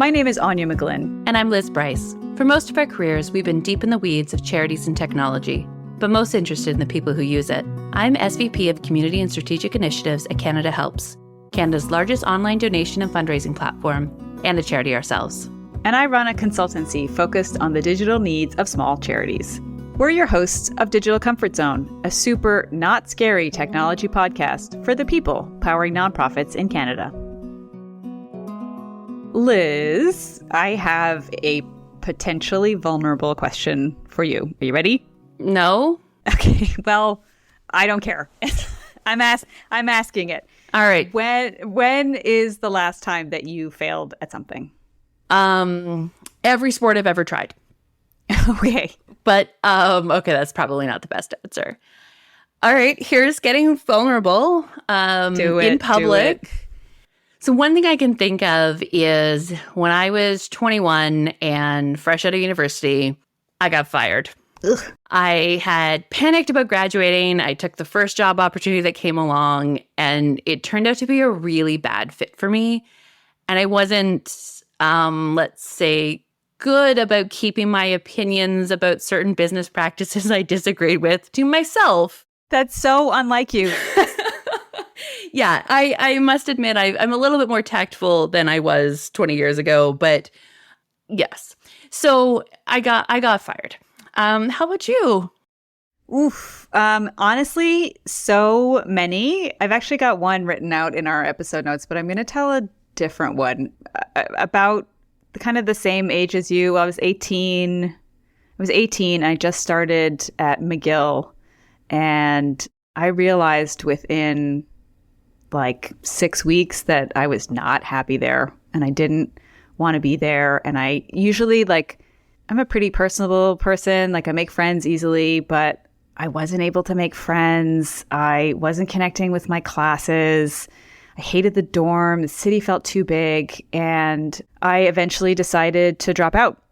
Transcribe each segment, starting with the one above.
My name is Aine McGlynn. And I'm Liz Bryce. For most of our careers, we've been deep in the weeds of charities and technology, but most interested in the people who use it. I'm SVP of Community and Strategic Initiatives at Canada Helps, Canada's largest online donation and fundraising platform, and a charity ourselves. And I run a consultancy focused on the digital needs of small charities. We're your hosts of Digital Comfort Zone, a super not scary technology podcast for the people powering nonprofits in Canada. Liz, I have a potentially vulnerable question for you. Are you ready? No? Okay, well, I don't care. I'm asking it. All right. When is the last time that you failed at something? Every sport I've ever tried. Okay. But, okay, that's probably not the best answer. All right, here's getting vulnerable in public. So one thing I can think of is when I was 21 and fresh out of university, I got fired. Ugh. I had panicked about graduating. I took the first job opportunity that came along, and it turned out to be a really bad fit for me. And I wasn't, let's say, good about keeping my opinions about certain business practices I disagreed with to myself. That's so unlike you. Yeah, I must admit I'm a little bit more tactful than I was 20 years ago, but yes. So I got fired. How about you? Oof. Honestly, so many. I've actually got one written out in our episode notes, but I'm going to tell a different one about kind of the same age as you. I was 18. I just started at McGill, and I realized within like 6 weeks that I was not happy there, and I didn't want to be there. And I usually I'm a pretty personable person. I make friends easily, but I wasn't able to make friends. I wasn't connecting with my classes. I hated the dorm. The city felt too big. And I eventually decided to drop out.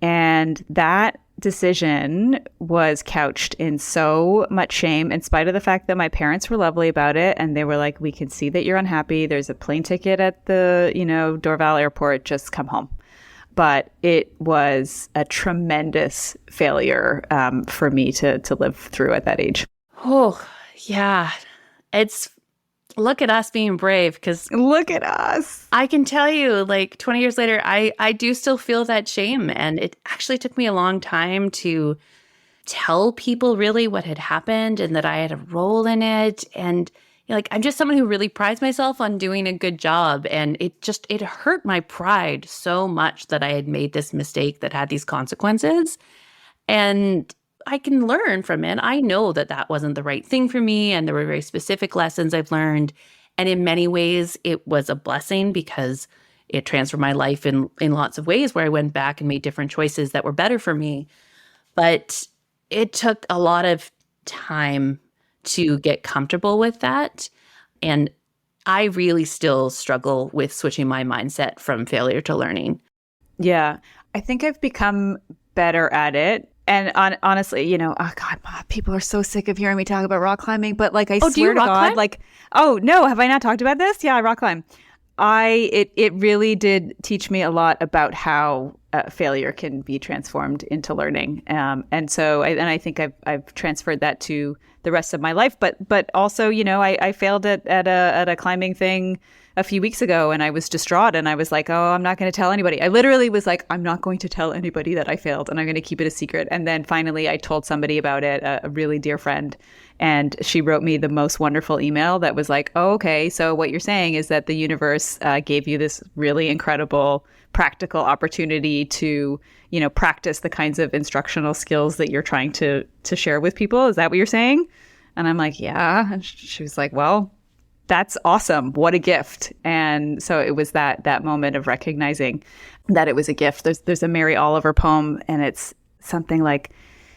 And that decision was couched in so much shame, in spite of the fact that my parents were lovely about it. And they were like, we can see that you're unhappy. There's a plane ticket at the, Dorval airport. Just come home. But it was a tremendous failure for me to live through at that age. Oh, yeah. Look at us being brave, because look at us. I can tell you, 20 years later, I do still feel that shame. And it actually took me a long time to tell people really what had happened and that I had a role in it. And I'm just someone who really prides myself on doing a good job. And it hurt my pride so much that I had made this mistake that had these consequences. And I can learn from it. I know that wasn't the right thing for me. And there were very specific lessons I've learned. And in many ways, it was a blessing because it transformed my life in lots of ways where I went back and made different choices that were better for me. But it took a lot of time to get comfortable with that. And I really still struggle with switching my mindset from failure to learning. Yeah, I think I've become better at it. And honestly, oh God, people are so sick of hearing me talk about rock climbing. But I swear to God, climb? Oh no, have I not talked about this? Yeah, I rock climb. It really did teach me a lot about how failure can be transformed into learning. And I think I've transferred that to the rest of my life. But also, I failed at a climbing thing a few weeks ago, and I was distraught, and I was like, oh, I'm not going to tell anybody. I literally was like, I'm not going to tell anybody that I failed, and I'm going to keep it a secret. And then finally I told somebody about it, a really dear friend, and she wrote me the most wonderful email that was like, oh, okay, so what you're saying is that the universe gave you this really incredible practical opportunity to, practice the kinds of instructional skills that you're trying to share with people. Is that what you're saying? And I'm like, yeah. And she was like, well, that's awesome. What a gift. And so it was that moment of recognizing that it was a gift. There's a Mary Oliver poem, and it's something like,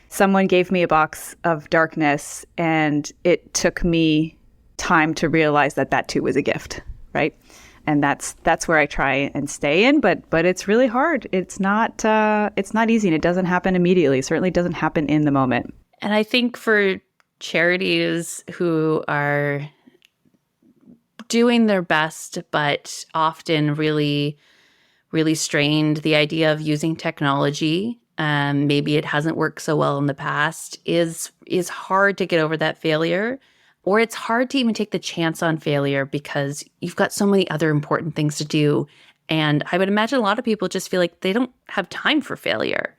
someone gave me a box of darkness, and it took me time to realize that too was a gift, right? And that's where I try and stay in, but it's really hard. It's not easy, and it doesn't happen immediately. It certainly doesn't happen in the moment. And I think for charities who are doing their best, but often really really strained. The idea of using technology, maybe it hasn't worked so well in the past, is hard to get over that failure. Or it's hard to even take the chance on failure because you've got so many other important things to do. And I would imagine a lot of people just feel like they don't have time for failure.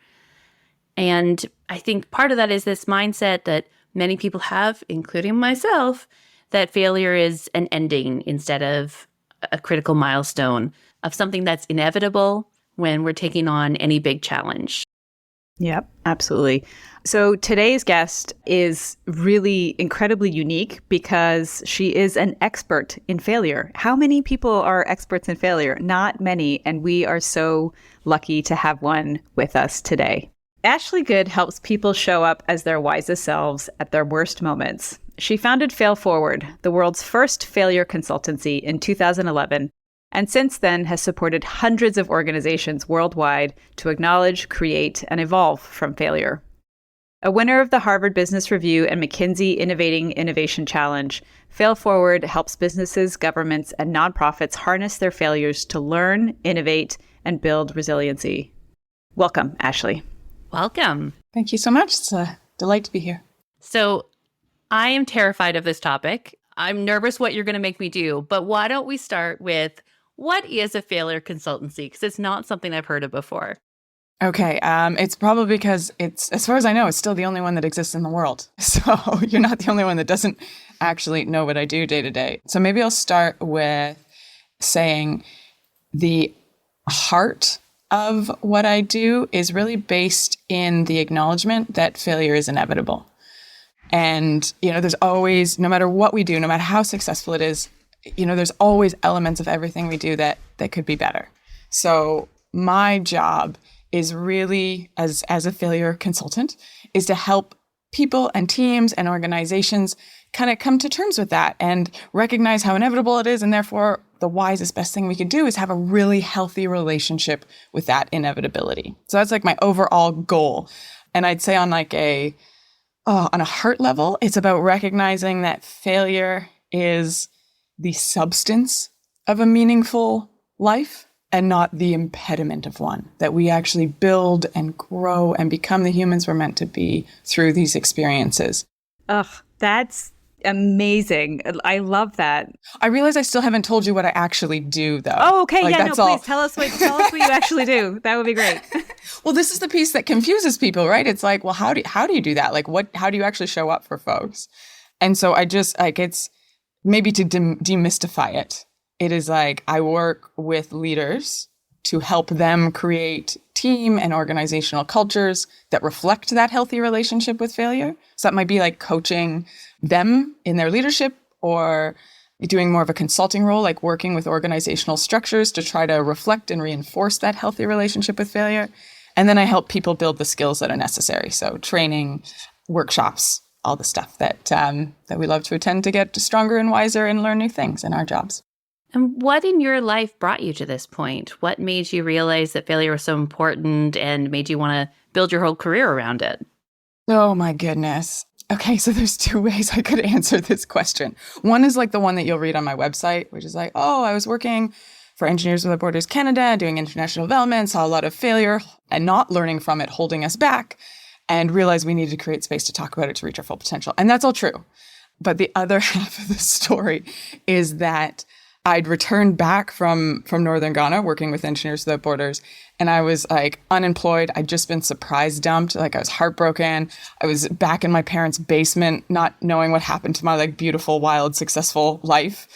And I think part of that is this mindset that many people have, including myself, that failure is an ending instead of a critical milestone of something that's inevitable when we're taking on any big challenge. Yep, absolutely. So today's guest is really incredibly unique because she is an expert in failure. How many people are experts in failure? Not many, and we are so lucky to have one with us today. Ashley Good helps people show up as their wisest selves at their worst moments. She founded Fail Forward, the world's first failure consultancy, in 2011, and since then has supported hundreds of organizations worldwide to acknowledge, create, and evolve from failure. A winner of the Harvard Business Review and McKinsey Innovating Innovation Challenge, Fail Forward helps businesses, governments, and nonprofits harness their failures to learn, innovate, and build resiliency. Welcome, Ashley. Welcome. Thank you so much. It's a delight to be here. So I am terrified of this topic. I'm nervous what you're going to make me do, but why don't we start with what is a failure consultancy? Because it's not something I've heard of before. Okay. It's probably because it's, as far as I know, it's still the only one that exists in the world. So you're not the only one that doesn't actually know what I do day to day. So maybe I'll start with saying the heart of what I do is really based in the acknowledgement that failure is inevitable. And, there's always, no matter what we do, no matter how successful it is, there's always elements of everything we do that could be better. So my job is really, as a failure consultant, is to help people and teams and organizations kind of come to terms with that and recognize how inevitable it is. And therefore, the wisest, best thing we could do is have a really healthy relationship with that inevitability. So that's like my overall goal. And I'd say on on a heart level, it's about recognizing that failure is the substance of a meaningful life and not the impediment of one, that we actually build and grow and become the humans we're meant to be through these experiences. Ugh, that's amazing. I love that. I realize I still haven't told you what I actually do, though. Oh, okay. That's please tell us what you actually do. That would be great. Well, this is the piece that confuses people, right? It's like, well, how do you do that? Like, how do you actually show up for folks? And so I just it's maybe to demystify it. It is like I work with leaders to help them create team and organizational cultures that reflect that healthy relationship with failure. So that might be like coaching them in their leadership or doing more of a consulting role, like working with organizational structures to try to reflect and reinforce that healthy relationship with failure. And then I help people build the skills that are necessary. So training, workshops, all the stuff that we love to attend to get stronger and wiser and learn new things in our jobs. And what in your life brought you to this point? What made you realize that failure was so important and made you want to build your whole career around it? Oh my goodness. Okay, so there's two ways I could answer this question. One is like the one that you'll read on my website, which is like, oh, I was working for Engineers Without Borders Canada, doing international development, saw a lot of failure and not learning from it, holding us back, and realized we needed to create space to talk about it to reach our full potential. And that's all true. But the other half of the story is that I'd returned back from Northern Ghana working with Engineers Without Borders, and I was like unemployed. I'd just been surprise dumped. Like I was heartbroken. I was back in my parents' basement, not knowing what happened to my like beautiful, wild, successful life.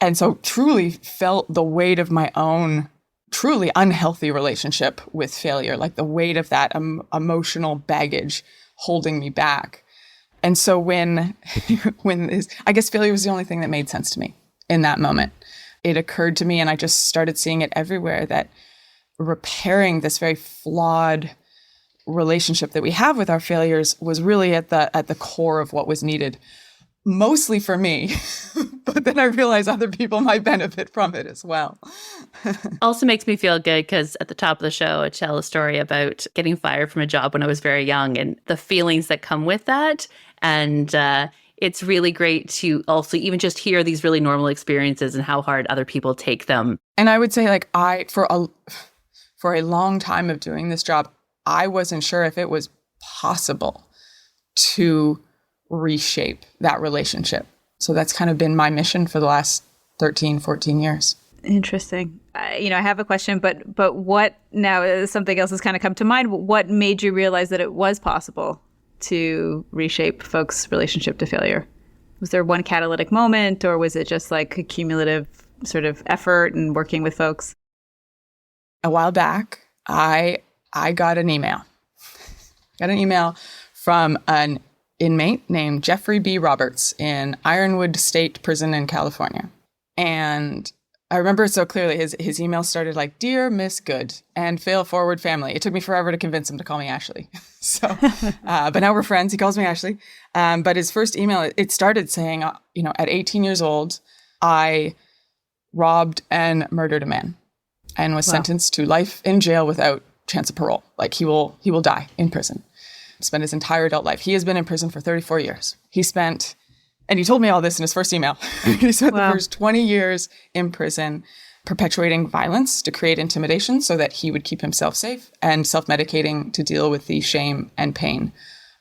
And so truly felt the weight of my own truly unhealthy relationship with failure, like the weight of that emotional baggage holding me back. And so when I guess failure was the only thing that made sense to me. In that moment, it occurred to me, and I just started seeing it everywhere, that repairing this very flawed relationship that we have with our failures was really at the core of what was needed, mostly for me. But then I realized other people might benefit from it as well. Also makes me feel good because at the top of the show, I tell a story about getting fired from a job when I was very young and the feelings that come with that. And it's really great to also even just hear these really normal experiences and how hard other people take them. And I would say, like, for a long time of doing this job, I wasn't sure if it was possible to reshape that relationship. So that's kind of been my mission for the last 13, 14 years. Interesting. I have a question, but what now, something else has kind of come to mind. What made you realize that it was possible to reshape folks' relationship to failure? Was there one catalytic moment, or was it just like a cumulative sort of effort and working with folks? A while back, I got an email. From an inmate named Jeffrey B. Roberts in Ironwood State Prison in California. And I remember it so clearly. His email started like, "Dear Miss Good and Fail Forward family." It took me forever to convince him to call me Ashley. So, but now we're friends. He calls me Ashley. But his first email, it started saying, at 18 years old, I robbed and murdered a man and was sentenced to life in jail without chance of parole. Like he will die in prison. Spend his entire adult life. He has been in prison for 34 years. And he told me all this in his first email. He spent the first 20 years in prison perpetuating violence to create intimidation so that he would keep himself safe, and self-medicating to deal with the shame and pain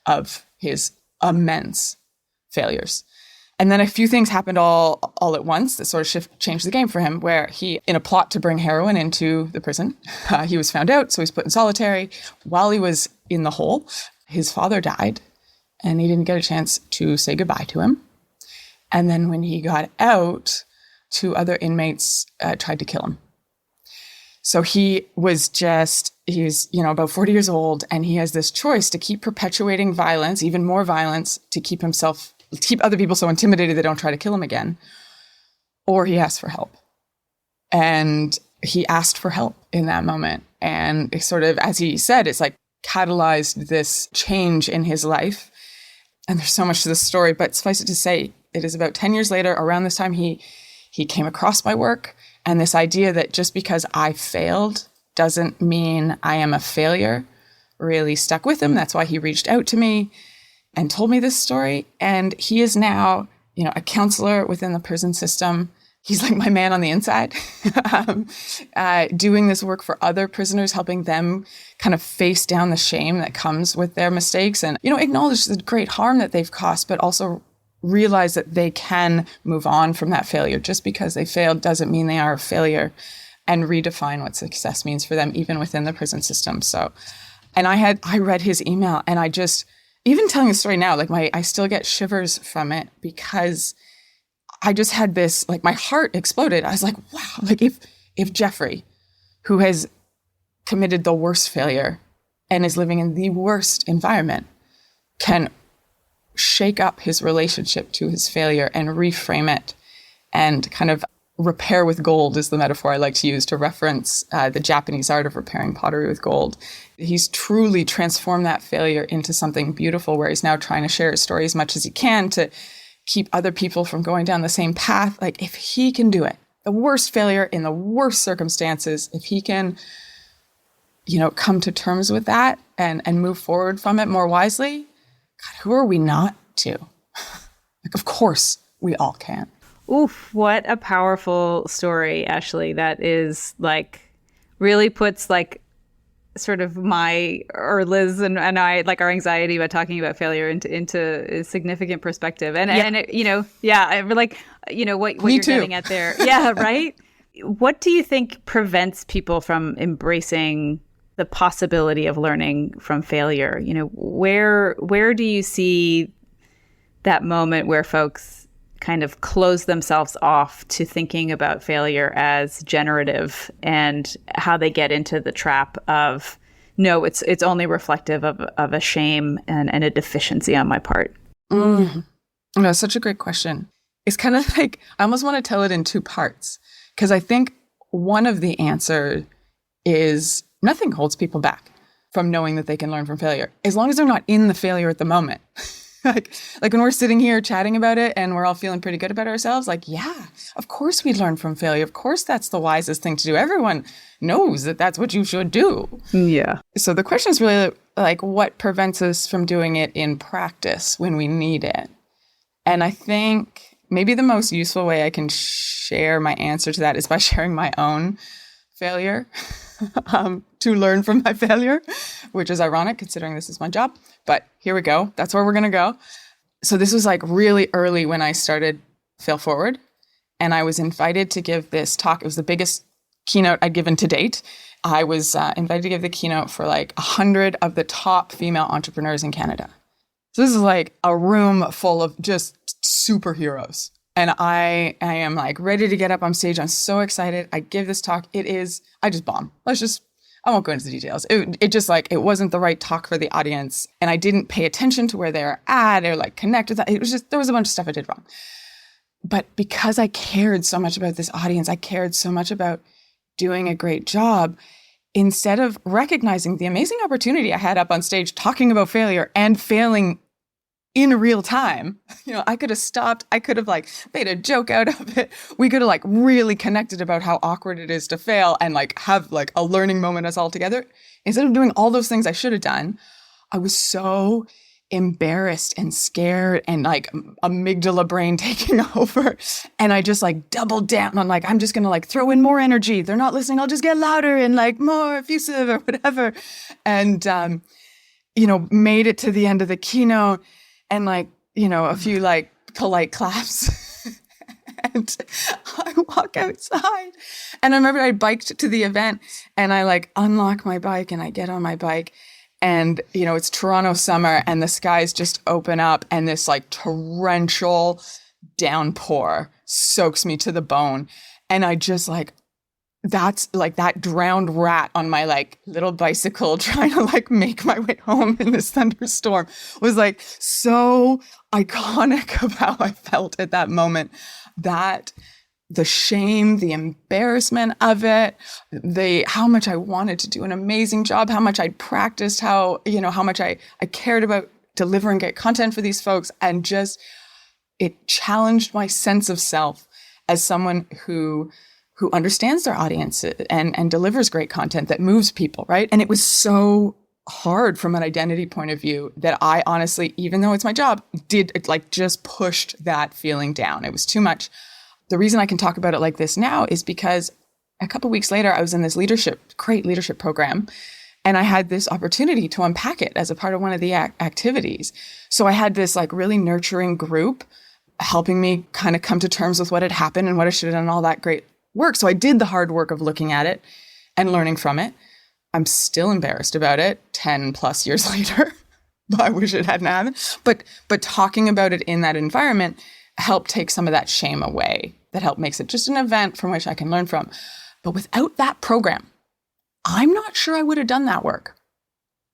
of his immense failures. And then a few things happened all at once that sort of changed the game for him, where he, in a plot to bring heroin into the prison, he was found out, so he's put in solitary. While he was in the hole, his father died, and he didn't get a chance to say goodbye to him. And then when he got out, 2 other inmates tried to kill him. So he's about 40 years old, and he has this choice to keep perpetuating violence, even more violence, to keep other people so intimidated they don't try to kill him again, or he asks for help. And he asked for help in that moment. And it sort of, as he said, it's like catalyzed this change in his life. And there's so much to this story, but suffice it to say, it is about 10 years later, around this time, he came across my work, and this idea that just because I failed doesn't mean I am a failure really stuck with him. That's why he reached out to me and told me this story. And he is now, a counselor within the prison system. He's like my man on the inside, doing this work for other prisoners, helping them kind of face down the shame that comes with their mistakes and, acknowledge the great harm that they've caused, but also realize that they can move on from that failure. Just because they failed doesn't mean they are a failure, and redefine what success means for them, even within the prison system. So, and I read his email, and I just, even telling the story now, like I still get shivers from it, because I just had this, like, my heart exploded. I was like, wow, like if Jeffrey, who has committed the worst failure and is living in the worst environment, can shake up his relationship to his failure and reframe it and kind of repair with gold is the metaphor I like to use to reference the Japanese art of repairing pottery with gold. He's truly transformed that failure into something beautiful, where he's now trying to share his story as much as he can to keep other people from going down the same path. Like, if he can do it, the worst failure in the worst circumstances, if he can, come to terms with that and move forward from it more wisely, God, who are we not to? Like, of course we all can. Oof, what a powerful story, Ashley. That is really puts sort of Lizz and I, our anxiety about talking about failure into a significant perspective. And it, I what Me you're too. getting at there. Yeah, right? What do you think prevents people from embracing the possibility of learning from failure? Where do you see that moment where folks kind of close themselves off to thinking about failure as generative, and how they get into the trap of, no, it's only reflective of a shame and a deficiency on my part? That's such a great question. It's kind of like, I almost want to tell it in 2 parts, because I think one of the answers is nothing holds people back from knowing that they can learn from failure, as long as they're not in the failure at the moment. like when we're sitting here chatting about it and we're all feeling pretty good about ourselves, yeah, of course we learn from failure. Of course that's the wisest thing to do. Everyone knows that that's what you should do. Yeah. So the question is really what prevents us from doing it in practice when we need it? And I think maybe the most useful way I can share my answer to that is by sharing my own failure to learn from my failure, which is ironic considering this is my job. But here we go. That's where we're going to go. So this was like really early when I started Fail Forward. And I was invited to give this talk. It was the biggest keynote I'd given to date. I was invited to give the keynote for like 100 of the top female entrepreneurs in Canada. So this is like a room full of just superheroes. And I am like ready to get up on stage. I'm so excited. I give this talk. I just bomb. I won't go into the details. It just like, it wasn't the right talk for the audience. And I didn't pay attention to where they're at or like connect with that. It was just, there was a bunch of stuff I did wrong. But because I cared so much about this audience, I cared so much about doing a great job, instead of recognizing the amazing opportunity I had up on stage talking about failure and failing in real time, I could have stopped. I could have like made a joke out of it. We could have like really connected about how awkward it is to fail and like have like a learning moment us all together. Instead of doing all those things I should have done, I was so embarrassed and scared and like amygdala brain taking over. And I just like doubled down on like, I'm just going to like throw in more energy. They're not listening. I'll just get louder and like more effusive or whatever. And, made it to the end of the keynote and like, a few like polite claps. And I walk outside and I remember I biked to the event and I like unlock my bike and I get on my bike. And, it's Toronto summer and the skies just open up and this like torrential downpour soaks me to the bone. And I just like, that's like that drowned rat on my like little bicycle trying to like make my way home in this thunderstorm was like so iconic of how I felt at that moment. That the shame, the embarrassment of it, how much I wanted to do an amazing job, how much I'd practiced, how much I cared about delivering great content for these folks. And just, it challenged my sense of self as someone who understands their audience and delivers great content that moves people, right? And it was so hard from an identity point of view that I honestly, even though it's my job, just pushed that feeling down. It was too much. The reason I can talk about it like this now is because a couple of weeks later, I was in this great leadership program, and I had this opportunity to unpack it as a part of one of the activities. So I had this like really nurturing group helping me kind of come to terms with what had happened and what I should have done and all that great work. So I did the hard work of looking at it and learning from it. I'm still embarrassed about it 10 plus years later. I wish it hadn't happened. But talking about it in that environment helped take some of that shame away. That helped makes it just an event from which I can learn from. But without that program, I'm not sure I would have done that work.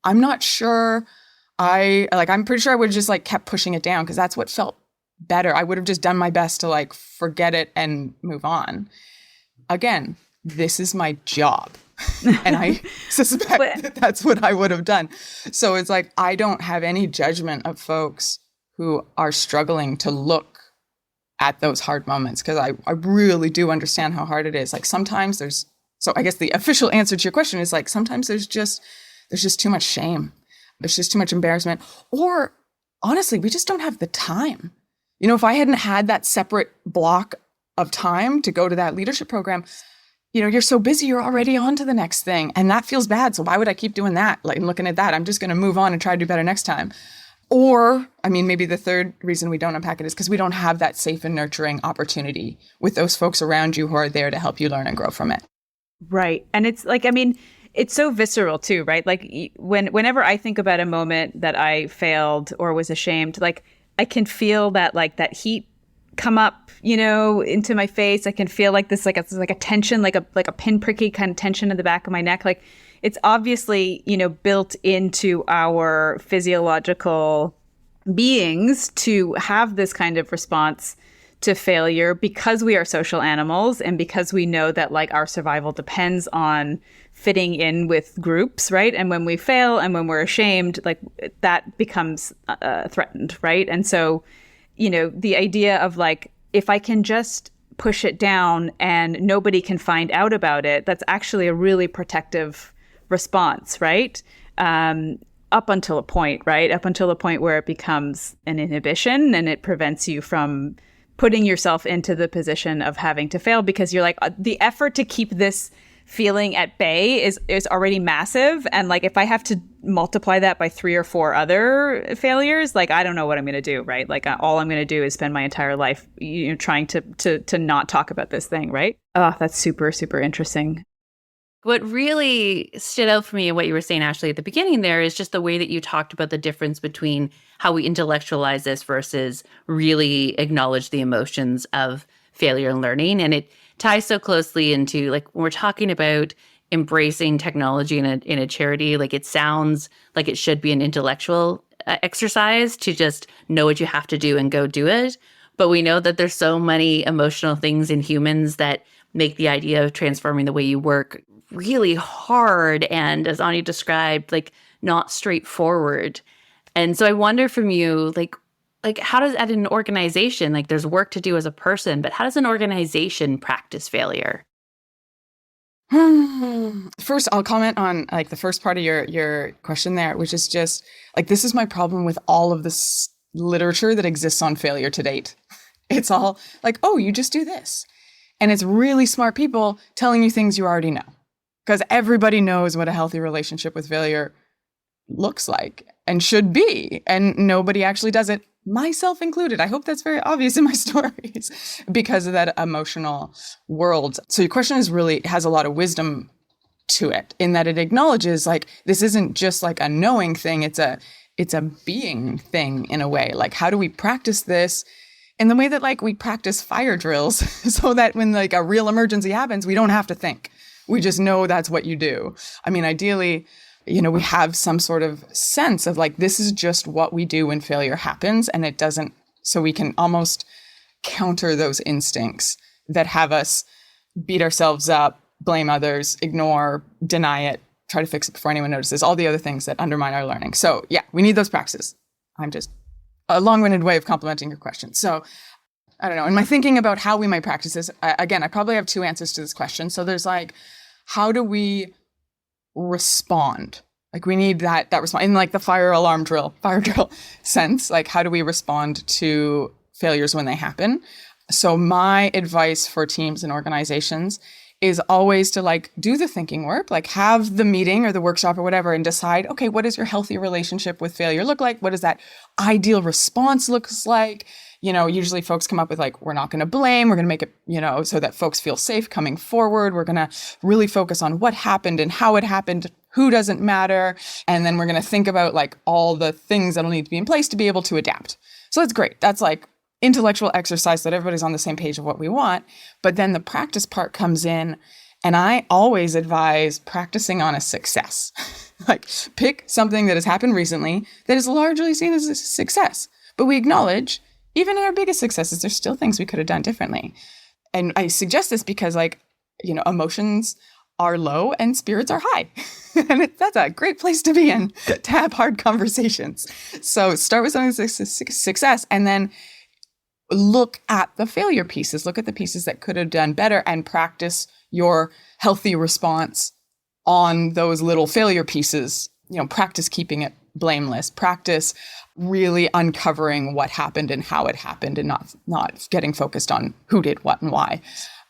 I'm not sure I'm pretty sure I would have just like kept pushing it down because that's what felt better. I would have just done my best to like forget it and move on. Again, this is my job. And I suspect that's what I would have done. So it's like, I don't have any judgment of folks who are struggling to look at those hard moments, because I really do understand how hard it is. Like sometimes so I guess the official answer to your question is like, sometimes there's just too much shame. There's just too much embarrassment. Or honestly, we just don't have the time. If I hadn't had that separate block of time to go to that leadership program, you're so busy, you're already on to the next thing. And that feels bad. So why would I keep doing that? Like looking at that, I'm just going to move on and try to do better next time. Or, maybe the third reason we don't unpack it is because we don't have that safe and nurturing opportunity with those folks around you who are there to help you learn and grow from it. Right. And it's like, it's so visceral too, right? Like whenever I think about a moment that I failed or was ashamed, like I can feel that like that heat come up, into my face. I can feel like this, like a tension, like a pinpricky kind of tension in the back of my neck. Like it's obviously, built into our physiological beings to have this kind of response to failure because we are social animals and because we know that like our survival depends on fitting in with groups, right? And when we fail and when we're ashamed, like that becomes threatened, right? And so, the idea of like, if I can just push it down and nobody can find out about it, that's actually a really protective response, right? up until a point, right? Up until the point where it becomes an inhibition and it prevents you from putting yourself into the position of having to fail, because you're like, the effort to keep this feeling at bay is already massive. And like, if I have to multiply that by 3 or 4 other failures, like, I don't know what I'm going to do, right? Like, all I'm going to do is spend my entire life, trying to not talk about this thing, right? Oh, that's super, super interesting. What really stood out for me and what you were saying, Ashley, at the beginning there is just the way that you talked about the difference between how we intellectualize this versus really acknowledge the emotions of failure and learning. And it ties so closely into, like, when we're talking about embracing technology in a charity, like, it sounds like it should be an intellectual exercise to just know what you have to do and go do it. But we know that there's so many emotional things in humans that make the idea of transforming the way you work really hard and, as Aine described, like, not straightforward. And so I wonder from you, like how does, at an organization, like, there's work to do as a person, but how does an organization practice failure? First, I'll comment on like the first part of your question there, which is just like, this is my problem with all of this literature that exists on failure to date. It's all like, oh, you just do this. And it's really smart people telling you things you already know, because everybody knows what a healthy relationship with failure looks like and should be. And nobody actually does it, myself included. I hope that's very obvious in my stories because of that emotional world. So your question has a lot of wisdom to it, in that it acknowledges, like, this isn't just like a knowing thing. It's a being thing in a way. Like, how do we practice this in the way that, like, we practice fire drills so that when like a real emergency happens, we don't have to think. We just know that's what you do. I mean, ideally, we have some sort of sense of like, this is just what we do when failure happens, and it doesn't, so we can almost counter those instincts that have us beat ourselves up, blame others, ignore, deny it, try to fix it before anyone notices, all the other things that undermine our learning. So yeah, we need those practices. I'm just a long-winded way of complimenting your question. So I don't know. In my thinking about how we might practice this, again, I probably have 2 answers to this question. So there's like, how do we respond? Like, we need that response in like the fire drill sense. Like, how do we respond to failures when they happen? So my advice for teams and organizations is always to like do the thinking work, like have the meeting or the workshop or whatever, and decide, okay, what does your healthy relationship with failure look like? What does that ideal response looks like? Usually folks come up with like, we're not going to blame, we're going to make it, so that folks feel safe coming forward. We're going to really focus on what happened and how it happened, who doesn't matter. And then we're going to think about like all the things that'll need to be in place to be able to adapt. So that's great. That's like intellectual exercise that everybody's on the same page of what we want. But then the practice part comes in, and I always advise practicing on a success. Like, pick something that has happened recently that is largely seen as a success, but we acknowledge, even in our biggest successes, there's still things we could have done differently. And I suggest this because, like, emotions are low and spirits are high. And that's a great place to be in, to have hard conversations. So start with something that's a success, and then look at the failure pieces, look at the pieces that could have done better, and practice your healthy response on those little failure pieces. Practice keeping it blameless, practice really uncovering what happened and how it happened, and not getting focused on who did what and why.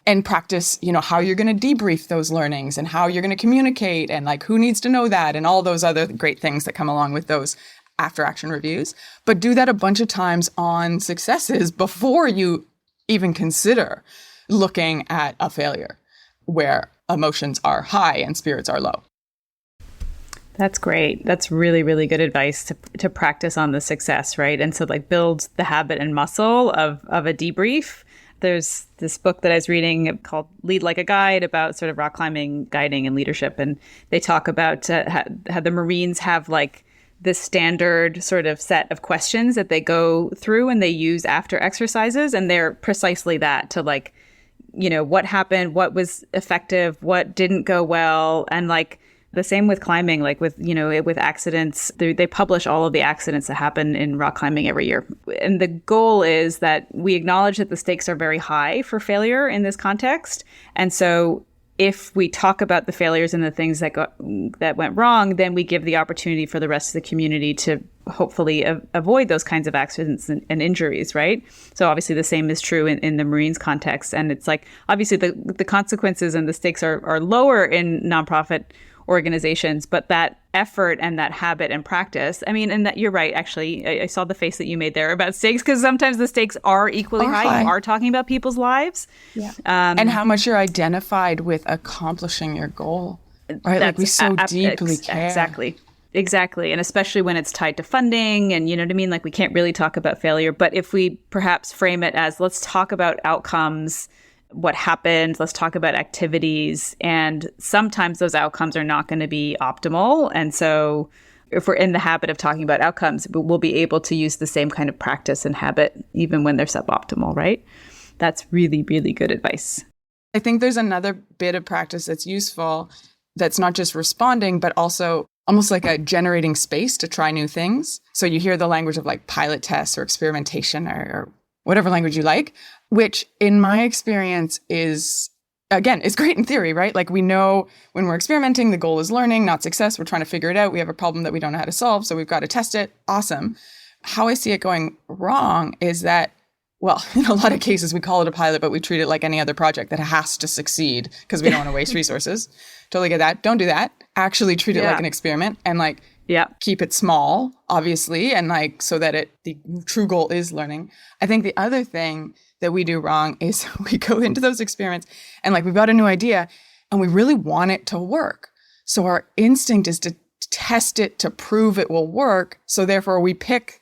And practice, how you're going to debrief those learnings and how you're going to communicate, and like who needs to know that, and all those other great things that come along with those after action reviews. But do that a bunch of times on successes before you even consider looking at a failure where emotions are high and spirits are low. That's great. That's really, really good advice to practice on the success, right? And so like build the habit and muscle of a debrief. There's this book that I was reading called Lead Like a Guide, about sort of rock climbing, guiding, and leadership. And they talk about how the Marines have like this standard sort of set of questions that they go through and they use after exercises. And they're precisely that, to like, what happened, what was effective, what didn't go well. And like the same with climbing, like with accidents, they publish all of the accidents that happen in rock climbing every year. And the goal is that we acknowledge that the stakes are very high for failure in this context. And so if we talk about the failures and the things that went wrong, then we give the opportunity for the rest of the community to hopefully avoid those kinds of accidents and injuries, right? So obviously the same is true in the Marines context. And it's like, obviously the consequences and the stakes are lower in nonprofit organizations, but that effort and that habit and practice, I mean, and that you're right, actually, I saw the face that you made there about stakes, because sometimes the stakes are equally high. You are talking about people's lives. Yeah. And how much you're identified with accomplishing your goal, right? Like we so deeply care. Exactly. And especially when it's tied to funding and, you know what I mean? Like we can't really talk about failure, but if we perhaps frame it as, let's talk about outcomes, what happened, let's talk about activities. And sometimes those outcomes are not going to be optimal. And so if we're in the habit of talking about outcomes, we'll be able to use the same kind of practice and habit, even when they're suboptimal, right? That's really, really good advice. I think there's another bit of practice that's useful that's not just responding, but also almost like a generating space to try new things. So you hear the language of like pilot tests or experimentation or whatever language you like, which in my experience is, again, it's great in theory, right? Like we know when we're experimenting, the goal is learning, not success. We're trying to figure it out. We have a problem that we don't know how to solve, so we've got to test it. Awesome. How I see it going wrong is that, well, in a lot of cases, we call it a pilot, but we treat it like any other project that has to succeed because we don't want to waste resources. Totally get that. Don't do that. Actually treat it like an experiment and like keep it small, obviously, and like so that the true goal is learning. I think the other thing that we do wrong is we go into those experiments and like we've got a new idea and we really want it to work. So our instinct is to test it to prove it will work. So therefore we pick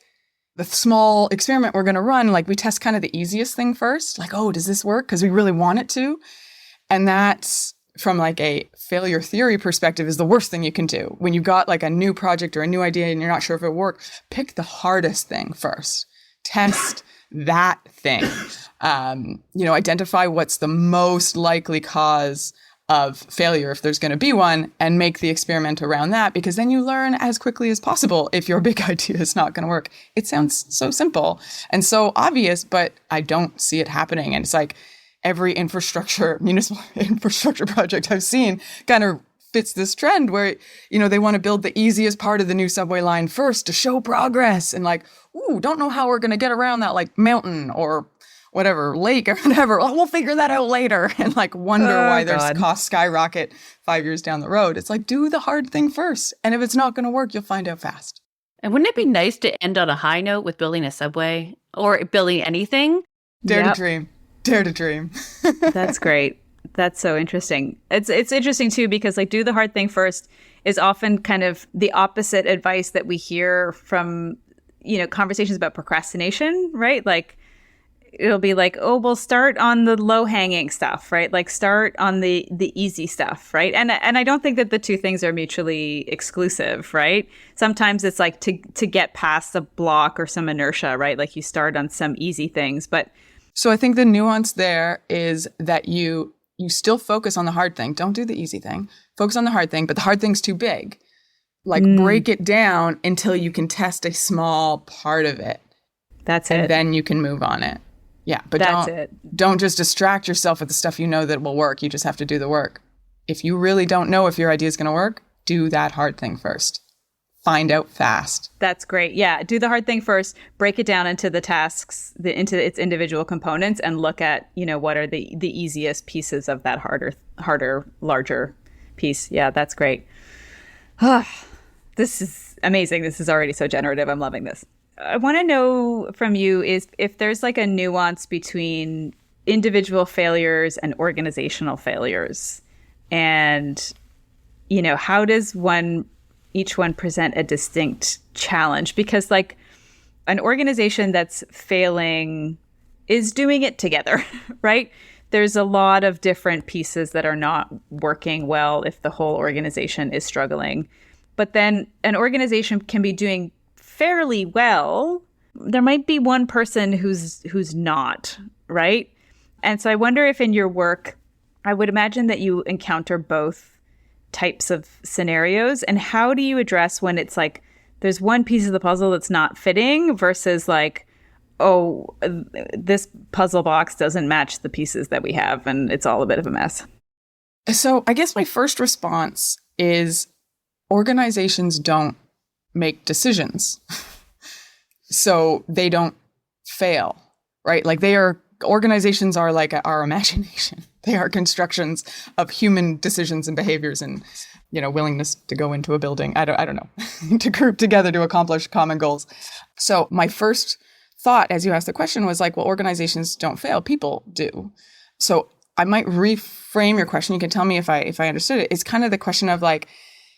the small experiment we're going to run. Like we test kind of the easiest thing first. Like, oh, does this work? Because we really want it to. And that's from like a failure theory perspective is the worst thing you can do. When you've got like a new project or a new idea and you're not sure if it works, pick the hardest thing first. Test that thing. Identify what's the most likely cause of failure if there's going to be one and make the experiment around that, because then you learn as quickly as possible if your big idea is not going to work. It sounds so simple and so obvious, but I don't see it happening. And it's like every municipal infrastructure project I've seen kind of fits this trend where, they want to build the easiest part of the new subway line first to show progress and like, ooh, don't know how we're going to get around that like mountain or whatever, lake or whatever. Oh, we'll figure that out later. And like wonder why there's costs skyrocket 5 years down the road. It's like, do the hard thing first. And if it's not going to work, you'll find out fast. And wouldn't it be nice to end on a high note with building a subway or building anything? Dare to dream. Dare to dream. That's great. That's so interesting. It's interesting too, because like do the hard thing first is often kind of the opposite advice that we hear from, conversations about procrastination, right? Like, it'll be like, oh, we'll start on the low hanging stuff, right? Like start on the easy stuff, right? And I don't think that the two things are mutually exclusive, right? Sometimes it's like to get past a block or some inertia, right? Like you start on some easy things, but. So I think the nuance there is that you still focus on the hard thing. Don't do the easy thing. Focus on the hard thing, but the hard thing's too big. Like break it down until you can test a small part of it. That's it. And then you can move on it. Yeah, but don't just distract yourself with the stuff that will work. You just have to do the work. If you really don't know if your idea is going to work, do that hard thing first. Find out fast. That's great. Yeah, do the hard thing first. Break it down into the tasks, into its individual components, and look at what are the easiest pieces of that harder, larger piece. Yeah, that's great. This is amazing. This is already so generative. I'm loving this. I want to know from you is if there's like a nuance between individual failures and organizational failures, and how does each one present a distinct challenge? Because like an organization that's failing is doing it together, right? There's a lot of different pieces that are not working well if the whole organization is struggling. But then an organization can be doing fairly well. There might be one person who's not, right? And so I wonder if in your work, I would imagine that you encounter both types of scenarios. And how do you address when it's like there's one piece of the puzzle that's not fitting versus like, oh, this puzzle box doesn't match the pieces that we have and it's all a bit of a mess? So I guess my first response is organizations don't make decisions. So they don't fail, right? Like organizations are like our imagination. They are constructions of human decisions and behaviors and, willingness to go into a building. I don't know, to group together to accomplish common goals. So my first thought as you asked the question was like, well, organizations don't fail, people do. So I might reframe your question. You can tell me if I understood it. It's kind of the question of like,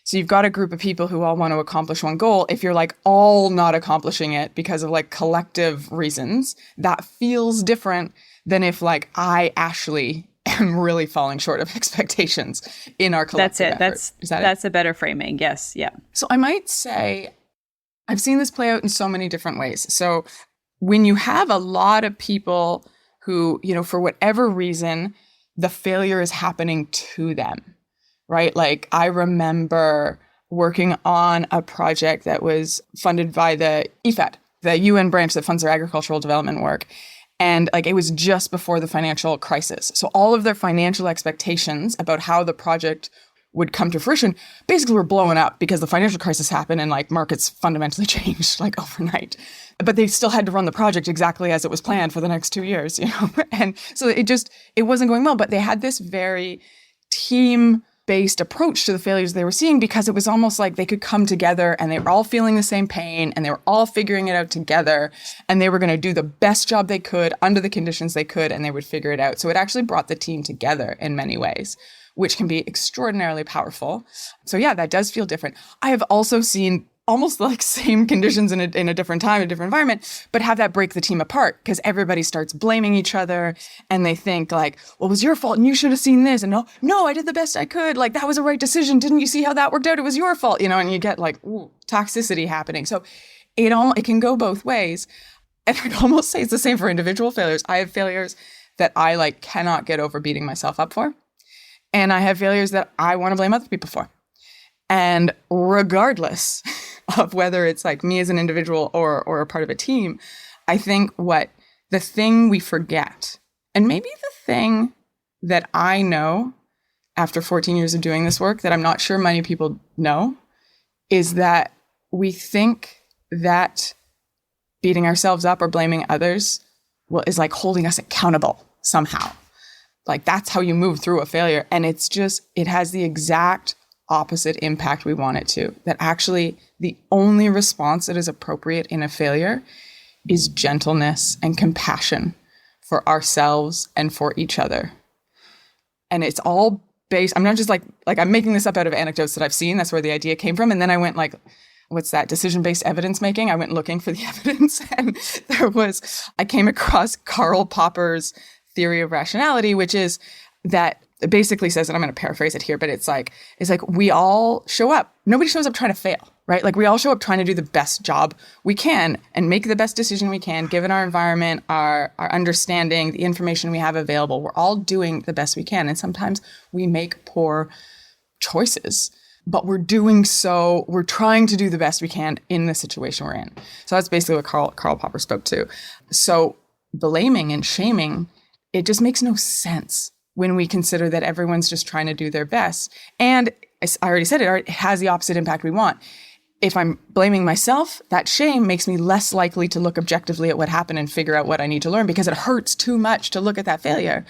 so you've got a group of people who all want to accomplish one goal. If you're like all not accomplishing it because of like collective reasons, that feels different than if like I actually am really falling short of expectations in our collective effort. That's a better framing. Yes. Yeah. So I might say I've seen this play out in so many different ways. So when you have a lot of people who, for whatever reason, the failure is happening to them, right? Like I remember working on a project that was funded by the IFAD, the UN branch that funds their agricultural development work. And like it was just before the financial crisis. So all of their financial expectations about how the project would come to fruition basically were blowing up because the financial crisis happened and like markets fundamentally changed like overnight. But they still had to run the project exactly as it was planned for the next 2 years, And so it wasn't going well, but they had this very team-based approach to the failures they were seeing because it was almost like they could come together and they were all feeling the same pain and they were all figuring it out together and they were going to do the best job they could under the conditions they could and they would figure it out. So it actually brought the team together in many ways, which can be extraordinarily powerful. So yeah, that does feel different. I have also seen almost like same conditions in a different time, a different environment, but have that break the team apart because everybody starts blaming each other and they think like, well, it was your fault and you should have seen this. And no, I did the best I could. Like that was a right decision. Didn't you see how that worked out? It was your fault, and you get like toxicity happening. So it can go both ways. And I'd almost say it's the same for individual failures. I have failures that I like cannot get over beating myself up for. And I have failures that I want to blame other people for. And regardless of whether it's like me as an individual or a part of a team, I think the thing we forget, and maybe the thing that I know after 14 years of doing this work that I'm not sure many people know, is that we think that beating ourselves up or blaming others is like holding us accountable somehow. Like that's how you move through a failure. And it has the exact opposite impact we want it to. That actually the only response that is appropriate in a failure is gentleness and compassion for ourselves and for each other. And it's all based, I'm not just like I'm making this up out of anecdotes that I've seen. That's where the idea came from. And then I went like, what's that? Decision-based evidence making. I went looking for the evidence and I came across Karl Popper's theory of rationality, which is that it basically says, and I'm going to paraphrase it here, but it's like we all show up. Nobody shows up trying to fail, right? Like we all show up trying to do the best job we can and make the best decision we can, given our environment, our understanding, the information we have available. We're all doing the best we can. And sometimes we make poor choices, but we're trying to do the best we can in the situation we're in. So that's basically what Karl Popper spoke to. So blaming and shaming, it just makes no sense when we consider that everyone's just trying to do their best. And I already said it has the opposite impact we want. If I'm blaming myself, that shame makes me less likely to look objectively at what happened and figure out what I need to learn because it hurts too much to look at that failure.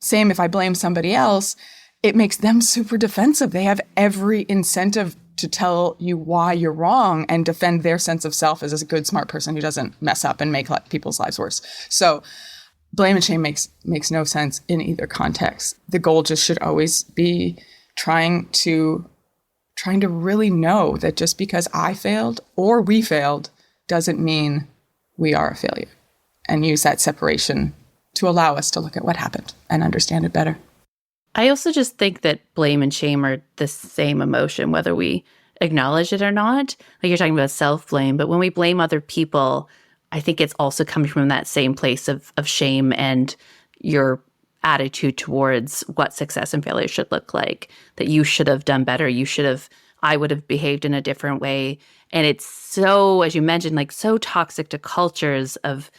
Same if I blame somebody else, it makes them super defensive. They have every incentive to tell you why you're wrong and defend their sense of self as a good, smart person who doesn't mess up and make people's lives worse. So blame and shame makes no sense in either context. The goal just should always be trying to really know that just because I failed or we failed doesn't mean we are a failure, and use that separation to allow us to look at what happened and understand it better. I also just think that blame and shame are the same emotion, whether we acknowledge it or not. Like you're talking about self-blame, but when we blame other people, I think it's also coming from that same place of shame and your attitude towards what success and failure should look like, that you should have done better. I would have behaved in a different way. And it's so, as you mentioned, like so toxic to cultures of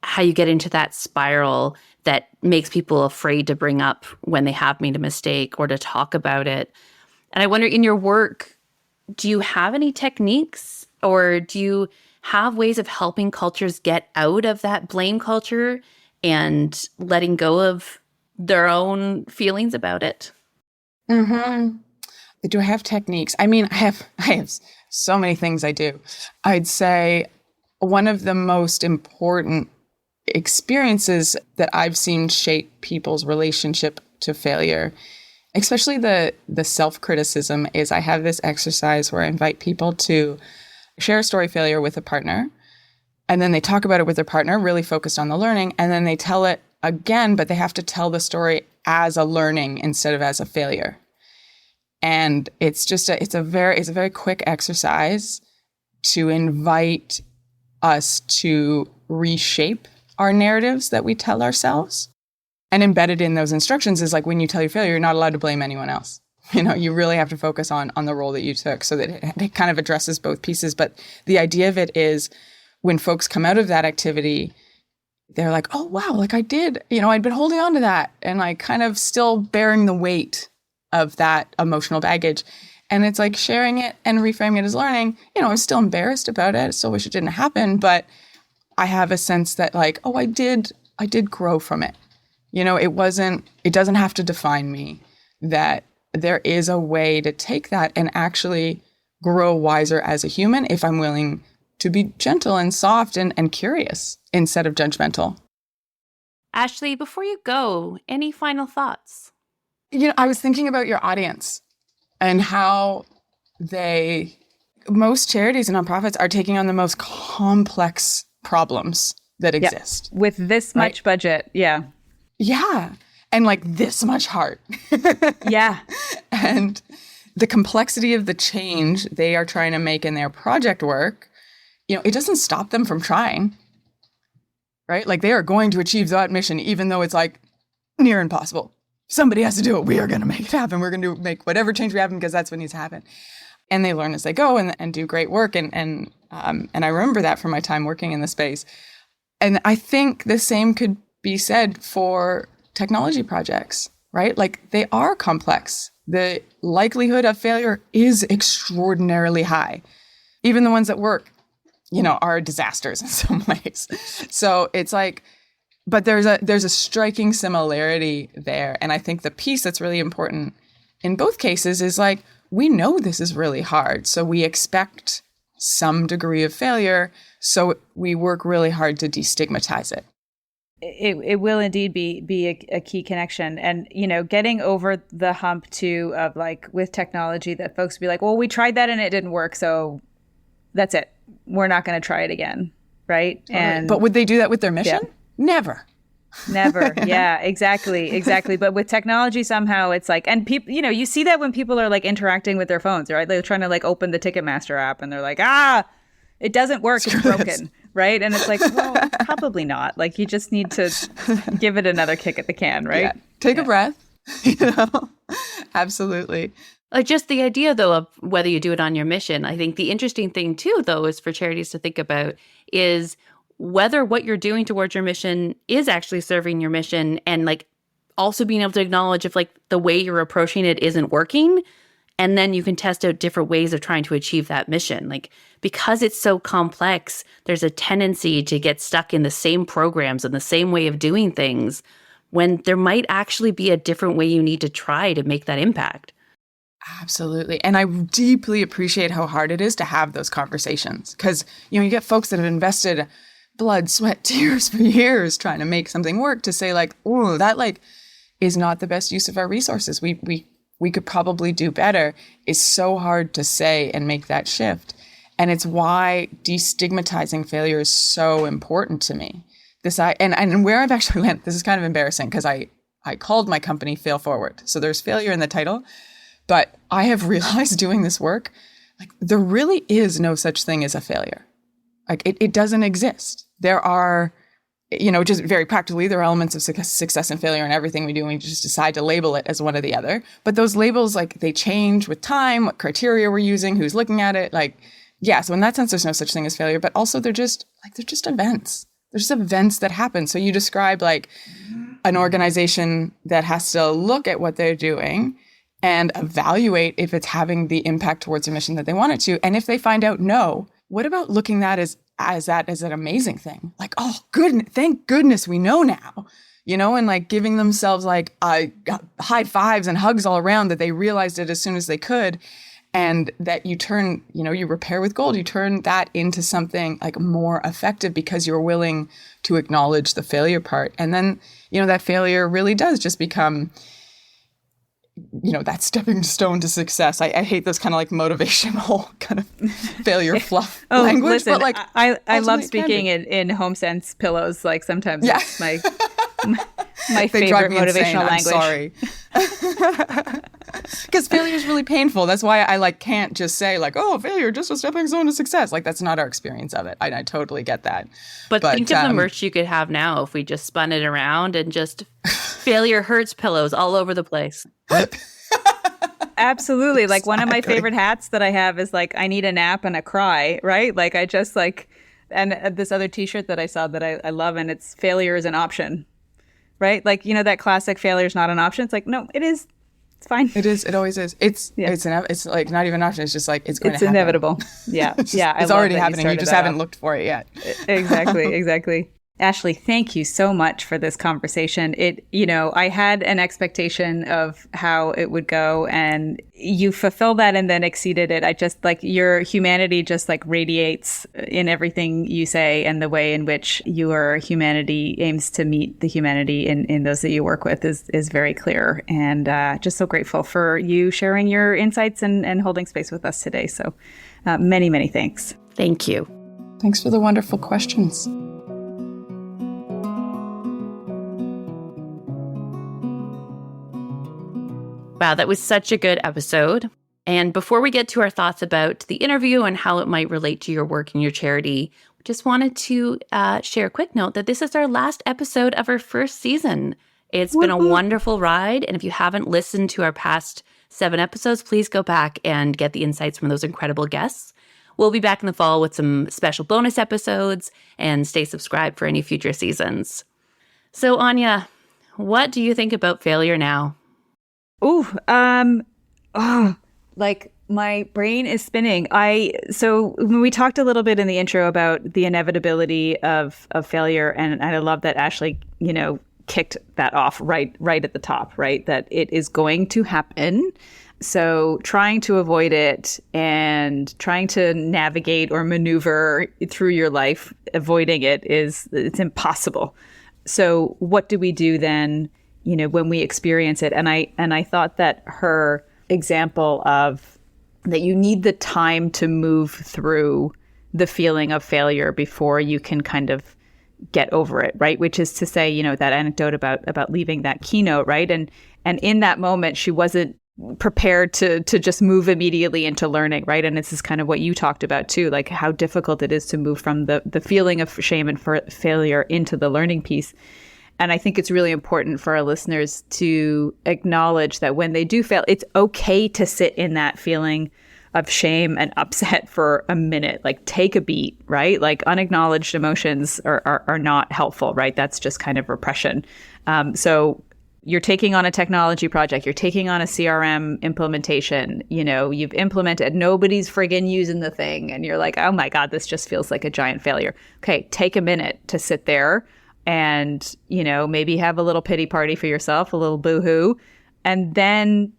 how you get into that spiral that makes people afraid to bring up when they have made a mistake or to talk about it. And I wonder, in your work, do you have any techniques, or do you have ways of helping cultures get out of that blame culture and letting go of their own feelings about it? Mm-hmm. Do I have techniques? I mean, I have so many things I do. I'd say one of the most important experiences that I've seen shape people's relationship to failure, especially the self-criticism, is I have this exercise where I invite people to share a story of failure with a partner, and then they talk about it with their partner, really focused on the learning, and then they tell it again, but they have to tell the story as a learning instead of as a failure. And it's a very quick exercise to invite us to reshape our narratives that we tell ourselves. And embedded in those instructions is like, when you tell your failure, you're not allowed to blame anyone else. You really have to focus on the role that you took, so that it kind of addresses both pieces. But the idea of it is, when folks come out of that activity, they're like, oh, wow, like I'd been holding on to that and like kind of still bearing the weight of that emotional baggage. And it's like sharing it and reframing it as learning. I'm still embarrassed about it. I still wish it didn't happen, but I have a sense that like, oh, I did grow from it. It doesn't have to define me, that there is a way to take that and actually grow wiser as a human if I'm willing to be gentle and soft and curious instead of judgmental. Ashley, before you go, any final thoughts? I was thinking about your audience and how most charities and nonprofits are taking on the most complex problems that exist. With this much budget. Yeah. Yeah. And like this much heart. Yeah. And the complexity of the change they are trying to make in their project work, it doesn't stop them from trying, right? Like, they are going to achieve that mission, even though it's like near impossible. Somebody has to do it. We are going to make it happen. We're going to make whatever change we happen, because that's what needs to happen. And they learn as they go and do great work. And I remember that from my time working in the space. And I think the same could be said for technology projects, right? Like, they are complex. The likelihood of failure is extraordinarily high. Even the ones that work, are disasters in some ways. So it's like, but there's a striking similarity there. And I think the piece that's really important in both cases is like, we know this is really hard. So we expect some degree of failure. So we work really hard to destigmatize it. It will indeed be a key connection. And, getting over the hump too of like with technology, that folks be like, well, we tried that and it didn't work. So that's it. We're not going to try it again. Right. Totally. But would they do that with their mission? Yeah. Never. Yeah, exactly. But with technology, somehow it's like, and people, you see that when people are like interacting with their phones, right? They're trying to like open the Ticketmaster app and they're like, it doesn't work. It's broken. Right. And it's like, well, probably not. Like, you just need to give it another kick at the can. Right. Yeah. Take a breath. Absolutely. Just the idea, though, of whether you do it on your mission. I think the interesting thing, too, though, is for charities to think about is whether what you're doing towards your mission is actually serving your mission, and like also being able to acknowledge if like the way you're approaching it isn't working. And then you can test out different ways of trying to achieve that mission. Like, because it's so complex, there's a tendency to get stuck in the same programs and the same way of doing things, when there might actually be a different way you need to try to make that impact. Absolutely. And I deeply appreciate how hard it is to have those conversations, because, you get folks that have invested blood, sweat, tears for years trying to make something work, to say like, oh, that like is not the best use of our resources. We could probably do better, is so hard to say and make that shift. And it's why destigmatizing failure is so important to me. And where I've actually went, this is kind of embarrassing, because I called my company Fail Forward. So there's failure in the title. But I have realized doing this work, like, there really is no such thing as a failure. Like, it doesn't exist. There are, just very practically, there are elements of success and failure in everything we do, and we just decide to label it as one or the other. But those labels, like, they change with time, what criteria we're using, who's looking at it. Like, yeah, so in that sense, there's no such thing as failure. But also, they're just events. There's events that happen. So you describe like an organization that has to look at what they're doing and evaluate if it's having the impact towards a mission that they want it to. And if they find out no, what about looking at that as an amazing thing? Like, oh, good, thank goodness we know now, and like giving themselves like high fives and hugs all around that they realized it as soon as they could. And that you turn, you repair with gold, you turn that into something like more effective because you're willing to acknowledge the failure part. And then, that failure really does just become, that stepping stone to success. I hate those kind of like motivational kind of failure fluff language. Listen, but like I love speaking in home sense pillows. Like sometimes it's my favorite motivational language. I'm sorry. Because failure is really painful. That's why I can't just say failure, just a stepping stone to success. Like that's not our experience of it. I totally get that. But think of the merch you could have now if we just spun it around and just failure hurts pillows all over the place. Absolutely. Like one of my favorite hats that I have is like, I need a nap and a cry, right? Like I just and this other t-shirt that I saw that I love, and it's failure is an option, right? Like, that classic failure is not an option. It's like, no, it is. It's fine. It is. It always is. It's like not even an option. It's just like it's going to happen. It's inevitable. Yeah. It's already happening. You just haven't looked for it yet. Exactly. Ashley, thank you so much for this conversation. I had an expectation of how it would go, and you fulfilled that and then exceeded it. I just your humanity just radiates in everything you say, and the way in which your humanity aims to meet the humanity in those that you work with is very clear. And just so grateful for you sharing your insights and holding space with us today. So many, many thanks. Thank you. Thanks for the wonderful questions. Wow, that was such a good episode. And before we get to our thoughts about the interview and how it might relate to your work and your charity, we just wanted to share a quick note that this is our last episode of our first season. It's been a wonderful ride. And if you haven't listened to our past 7 episodes, please go back and get the insights from those incredible guests. We'll be back in the fall with some special bonus episodes, and stay subscribed for any future seasons. So Anya, what do you think about failure now? My brain is spinning. So when we talked a little bit in the intro about the inevitability of failure, and I love that Ashley, kicked that off right at the top, right? That it is going to happen. So trying to avoid it and trying to navigate or maneuver through your life, avoiding it's impossible. So what do we do then? When we experience it. And I thought that her example of that you need the time to move through the feeling of failure before you can kind of get over it, right? Which is to say, that anecdote about leaving that keynote, right? And in that moment, she wasn't prepared to just move immediately into learning, right? And this is kind of what you talked about too, like how difficult it is to move from the feeling of shame and failure into the learning piece. And I think it's really important for our listeners to acknowledge that when they do fail, it's okay to sit in that feeling of shame and upset for a minute. Like take a beat, right? Like unacknowledged emotions are not helpful, right? That's just kind of repression. So you're taking on a technology project, you're taking on a CRM implementation, you've implemented, nobody's friggin' using the thing. And you're like, oh my God, this just feels like a giant failure. Okay, take a minute to sit there and, maybe have a little pity party for yourself, a little boo-hoo. And then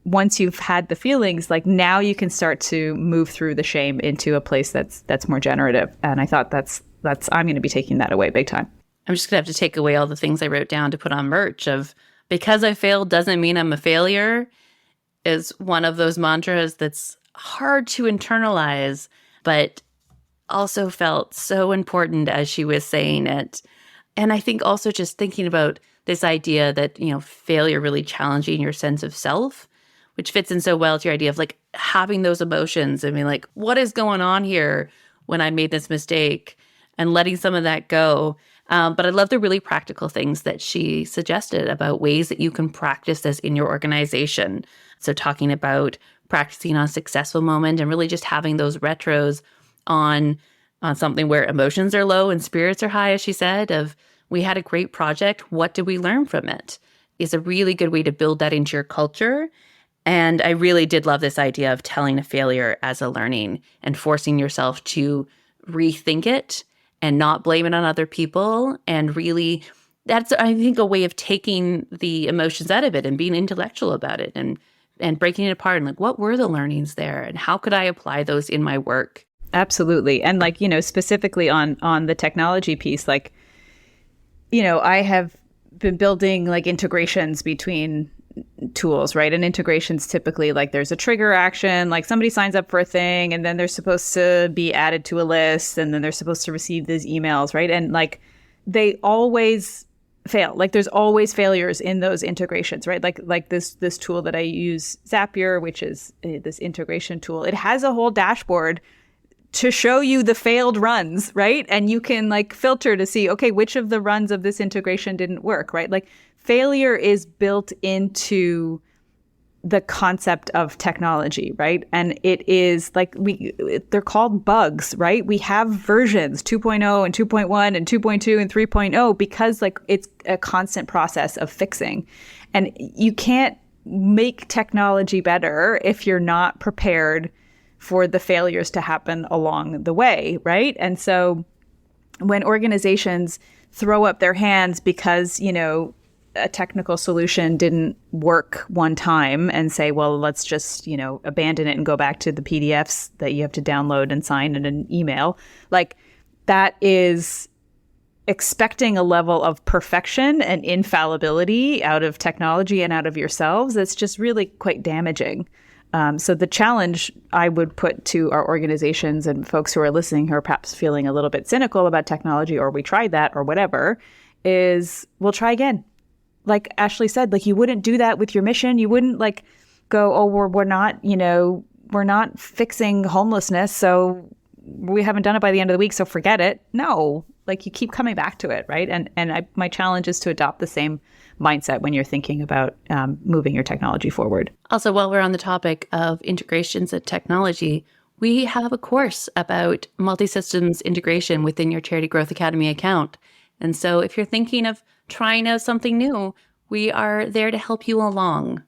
once you've had the feelings, now you can start to move through the shame into a place that's more generative. And I thought that's I'm going to be taking that away big time. I'm just going to have to take away all the things I wrote down to put on merch of because I failed doesn't mean I'm a failure is one of those mantras that's hard to internalize, but also felt so important as she was saying it. And I think also just thinking about this idea that, failure really challenging your sense of self, which fits in so well to your idea of having those emotions. I mean, what is going on here when I made this mistake and letting some of that go. But I love the really practical things that she suggested about ways that you can practice this in your organization. So talking about practicing on a successful moment and really just having those retros on on something where emotions are low and spirits are high, as she said, of we had a great project, what did we learn from it, is a really good way to build that into your culture. And I really did love this idea of telling a failure as a learning and forcing yourself to rethink it and not blame it on other people. And really, that's, I think, a way of taking the emotions out of it and being intellectual about it and breaking it apart and like, what were the learnings there and how could I apply those in my work? Absolutely. And like, specifically on the technology piece, like, I have been building like integrations between tools, right? And integrations typically like there's a trigger action, like somebody signs up for a thing and then they're supposed to be added to a list and then they're supposed to receive these emails, right? And like they always fail. Like there's always failures in those integrations, right? Like this tool that I use, Zapier, which is this integration tool. It has a whole dashboard to show you the failed runs, right? And you can like filter to see, okay, which of the runs of this integration didn't work, right? Like failure is built into the concept of technology, right? And it is like they're called bugs, right? We have versions 2.0 and 2.1 and 2.2 and 3.0 because like it's a constant process of fixing. And you can't make technology better if you're not prepared for the failures to happen along the way, right? And so when organizations throw up their hands because, a technical solution didn't work one time and say, well, let's just, abandon it and go back to the PDFs that you have to download and sign in an email, like that is expecting a level of perfection and infallibility out of technology and out of yourselves. That's just really quite damaging. So the challenge I would put to our organizations and folks who are listening who are perhaps feeling a little bit cynical about technology or we tried that or whatever is we'll try again. Like Ashley said, like you wouldn't do that with your mission. You wouldn't like go, oh, we're not fixing homelessness. So we haven't done it by the end of the week. So forget it. No, like you keep coming back to it. Right. And my challenge is to adopt the same mindset when you're thinking about moving your technology forward. Also, while we're on the topic of integrations and technology, we have a course about multi-systems integration within your Charity Growth Academy account. And so if you're thinking of trying out something new, we are there to help you along.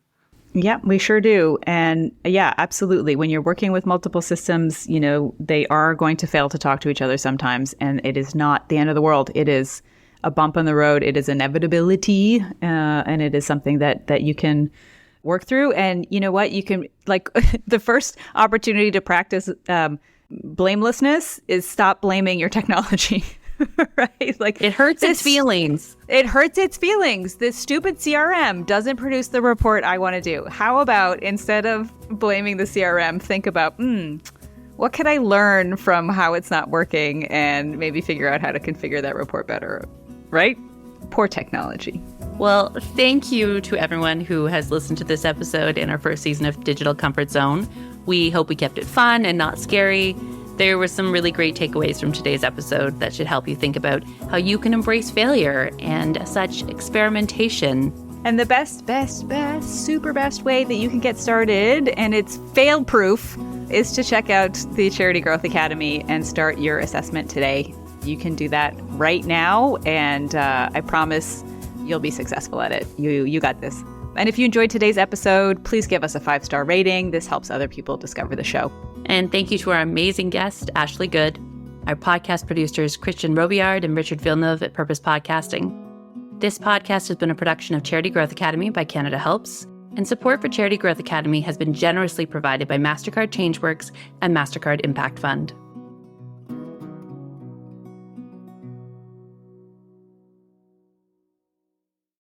Yeah, we sure do. And yeah, absolutely. When you're working with multiple systems, they are going to fail to talk to each other sometimes. And it is not the end of the world. It is a bump on the road. It is inevitability. And it is something that you can work through. And you know what? You can, like, the first opportunity to practice blamelessness is stop blaming your technology. Right? Like it hurts its feelings. It hurts its feelings. This stupid CRM doesn't produce the report I want to do. How about instead of blaming the CRM, think about, what can I learn from how it's not working and maybe figure out how to configure that report better, right? Poor technology. Well, thank you to everyone who has listened to this episode in our first season of Digital Comfort Zone. We hope we kept it fun and not scary. There were some really great takeaways from today's episode that should help you think about how you can embrace failure and such experimentation. And the best, super best way that you can get started, and it's fail-proof, is to check out the Charity Growth Academy and start your assessment today. You can do that right now, and I promise you'll be successful at it. You got this. And if you enjoyed today's episode, please give us a 5-star rating. This helps other people discover the show. And thank you to our amazing guest, Ashley Good, our podcast producers, Christian Robillard and Richard Villeneuve at Purpose Podcasting. This podcast has been a production of Charity Growth Academy by Canada Helps, and support for Charity Growth Academy has been generously provided by MasterCard ChangeWorks and MasterCard Impact Fund.